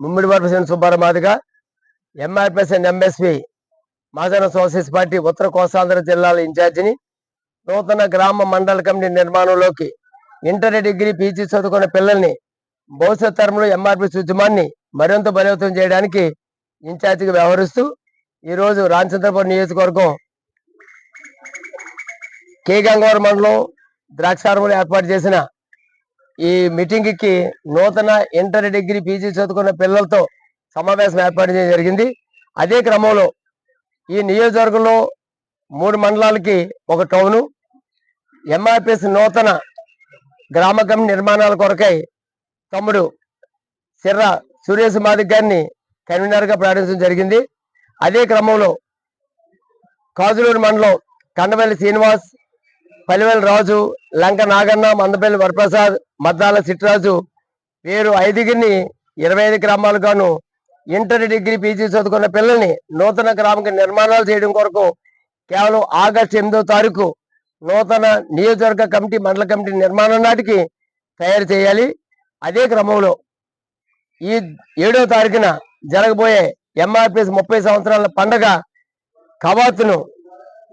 ముమ్మిడివరప్రసన్న Subbarao Madiga, MRPS and MSP Mahajana socialist party ఉత్తర కోస్తాంధ్ర జిల్లాల ఇన్ఛార్జిని. నూతన గ్రామ మండల కమిటీ నిర్మాణంలోకి ఇంటర్ డిగ్రీ పీజీ చదువుకున్న పిల్లల్ని భవిష్యత్ తరంలో ఎంఆర్పిఎస్ ఉద్యమాన్ని మరింత బలోపేతం చేయడానికి ఇన్ఛార్జిగా వ్యవహరిస్తూ ఈరోజు రామచంద్రపురం నియోజకవర్గం కే గంగవరం మండలం ద్రాక్షారంలో ఏర్పాటు చేసిన ఈ మీటింగ్ కి నూతన ఇంటర్ డిగ్రీ పీజీ చదువుకున్న పిల్లలతో సమావేశం ఏర్పాటు చేయడం జరిగింది. అదే క్రమంలో ఈ నియోజకవర్గంలో 3 మండలాలకి ఒక టౌను ఎంఆర్పిఎస్ నూతన గ్రామ కమిటీ నిర్మాణాల కొరకై తమ్ముడు సిర్రా సురేష్ మాదిక్ గారిని కన్వీనర్ గా ప్రకటించడం జరిగింది. అదే క్రమంలో కాజులూరు మండలం కండవెల్లి శ్రీనివాస్, పల్లివేల రాజు, లంక నాగన్న, మందపల్లి వరప్రసాద్, మద్దాల సిట్రాజు వీరు 5గురిని 25 గ్రామాలుగాను ఇంటర్ డిగ్రీ పీజీ చదువుకున్న పిల్లల్ని నూతన గ్రామ నిర్మాణాలు చేయడం కొరకు కేవలం ఆగస్టు 8వ తారీఖు నూతన నియోజకవర్గ కమిటీ మండల కమిటీ నిర్మాణం నాటికి తయారు చేయాలి. అదే క్రమంలో ఈ 7వ తారీఖున జరగబోయే ఎంఆర్పిఎస్ 30 సంవత్సరాల పండగ కవాతును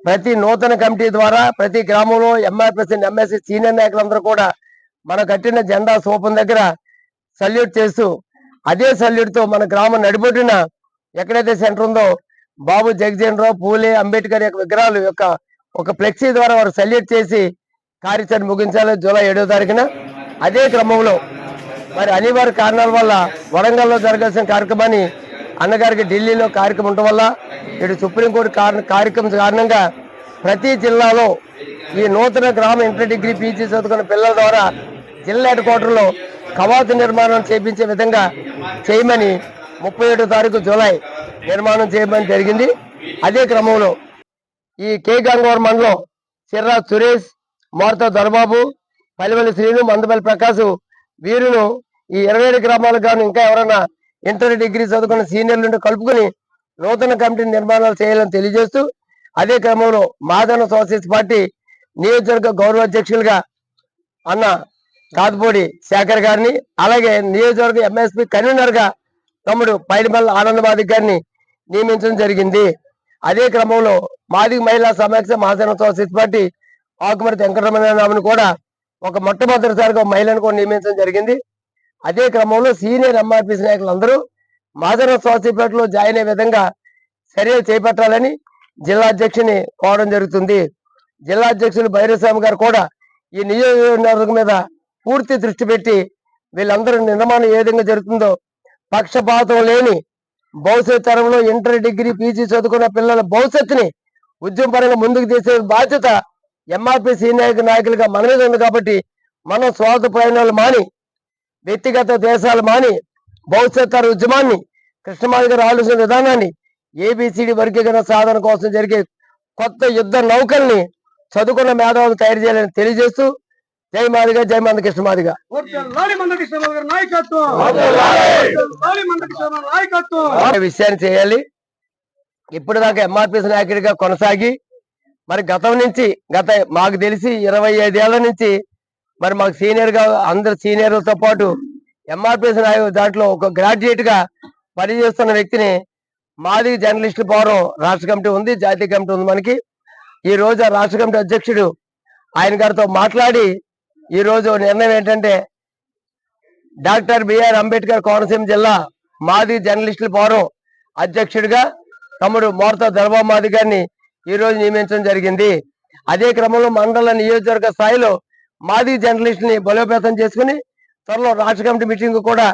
ప్రతి నూతన కమిటీ ద్వారా ప్రతి గ్రామంలో ఎంఆర్పిఎస్ అండ్ ఎంఎస్సి సీనియర్ నాయకులందరూ కూడా మన కట్టిన జెండా సోపం దగ్గర సల్యూట్ చేస్తూ అదే సల్యూట్ తో మన గ్రామం నడిబొడ్డున ఎక్కడైతే సెంటర్ ఉందో బాబు జగజీవన్ రావు, పూలే, అంబేద్కర్ యొక్క విగ్రహాలు యొక్క ఒక ఫ్లెక్సీ ద్వారా వారు సల్యూట్ చేసి కార్యాచరణ ముగించాలి జూలై 7వ తారీఖున. అదే క్రమంలో మరి అనివార్య కారణాల వల్ల వరంగల్లో జరగాల్సిన కార్యక్రమాన్ని అన్నగారికి ఢిల్లీలో కార్యక్రమం ఉండటం వల్ల ఇటు సుప్రీంకోర్టు కార్యక్రమం కారణంగా ప్రతి జిల్లాలో ఈ నూతన గ్రామ ఇంటర్ డిగ్రీ పీజీ చదువుకున్న పిల్లల ద్వారా జిల్లా హెడ్ క్వార్టర్లో కవాతు నిర్మాణం చేయించే విధంగా చేయమని 37వ తారీఖు జూలై నిర్మాణం చేయమని జరిగింది. అదే క్రమంలో ఈ కే గంగవరం మండలం సిర్రా సురేష్, మోర్తా దొరబాబు, పల్లివెల్లి శ్రీను, మందపల్లి ప్రకాశ్ వీరును ఈ 25 గ్రామాలకు గాను ఇంకా ఎవరైనా ఇంటర్ డిగ్రీ చదువుకున్న సీనియర్ల నుండి కలుపుకుని నూతన కమిటీ నిర్మాణాలు చేయాలని తెలియజేస్తూ అదే క్రమంలో మహాజన సోషలిస్ట్ పార్టీ నియోజకవర్గ గౌరవ అధ్యక్షులుగా అన్న కాదుపూడి శేఖర్ గారిని, అలాగే నియోజకవర్గ ఎంఎస్పి కన్వీనర్ గా తమ్ముడు పైడిమల్ల ఆనంద్ మాదిక్ గారిని నియమించడం జరిగింది. అదే క్రమంలో మాదిగ మహిళా సమాఖ్య మహాజన సోషలిస్ట్ పార్టీ ఆకుమర్తి వెంకటరమణను కూడా ఒక మొట్టమొదటిసారిగా మహిళను కూడా నియమించడం జరిగింది. అదే క్రమంలో సీనియర్ ఎంఆర్పిఎస్ నాయకులందరూ మహాజన సోషలిస్ట్ పార్టీలో జాయిన్ అయ్యే విధంగా చర్యలు చేపట్టాలని జిల్లా అధ్యక్షుని కోరడం జరుగుతుంది. జిల్లా అధ్యక్షులు భైరవస్వామి గారు కూడా ఈ నియోజకవర్గం మీద పూర్తి దృష్టి పెట్టి వీళ్ళందరూ నిర్మాణం ఏ విధంగా జరుగుతుందో పక్షపాతం లేని భవిష్యత్ తరంలో ఇంటర్ డిగ్రీ పీజీ చదువుకున్న పిల్లల భవిష్యత్తుని ఉద్యమపరంగా ముందుకు తీసే బాధ్యత ఎంఆర్పీ సీనియర్ నాయకులుగా మన మీద ఉంది. కాబట్టి మనం స్వార్థ ప్రయాణాలు మాని వ్యక్తిగత దేశాలు మాని భవిష్యత్ తర ఉద్యమాన్ని కృష్ణమాది గారు ఆలోచన విధానాన్ని ఏబిసిడి వర్గీకరణ సాధన కోసం జరిగే కొత్త యుద్ధ నౌకల్ని చదువుకున్న మేధావులు తయారు చేయాలని తెలియజేస్తూ జై మాదిగా, జై మంద కృష్ణమాదిగా విషయాన్ని చేయాలి. ఇప్పుడు దాకా ఎంఆర్పిఎస్ నాయకుడిగా కొనసాగి మరి గతం నుంచి మాకు తెలిసి 25 ఏళ్ల నుంచి మరి మాకు సీనియర్ గా అందరు సీనియర్లతో పాటు ఎంఆర్పిఎస్ నాయకుడు దాంట్లో ఒక గ్రాడ్యుయేట్ గా పనిచేస్తున్న వ్యక్తిని మాది జర్నలిస్టుల ఫోరం రాష్ట్ర కమిటీ ఉంది, జాతీయ కమిటీ ఉంది. మనకి ఈ రోజు రాష్ట్ర కమిటీ అధ్యక్షుడు ఆయన గారితో మాట్లాడి ఈ రోజు నిర్ణయం ఏంటంటే డాక్టర్ బిఆర్ అంబేద్కర్ కోనసీమ జిల్లా మాది జర్నలిస్టుల ఫోరం అధ్యక్షుడిగా తమ్ముడు మోర్తా దొరబాబు మాది గారిని ఈ రోజు నియమించడం జరిగింది. అదే క్రమంలో మండల నియోజకవర్గ స్థాయిలో మాది జర్నలిస్టుని బలోపేతం చేసుకుని త్వరలో రాష్ట్ర కమిటీ మీటింగ్ కూడా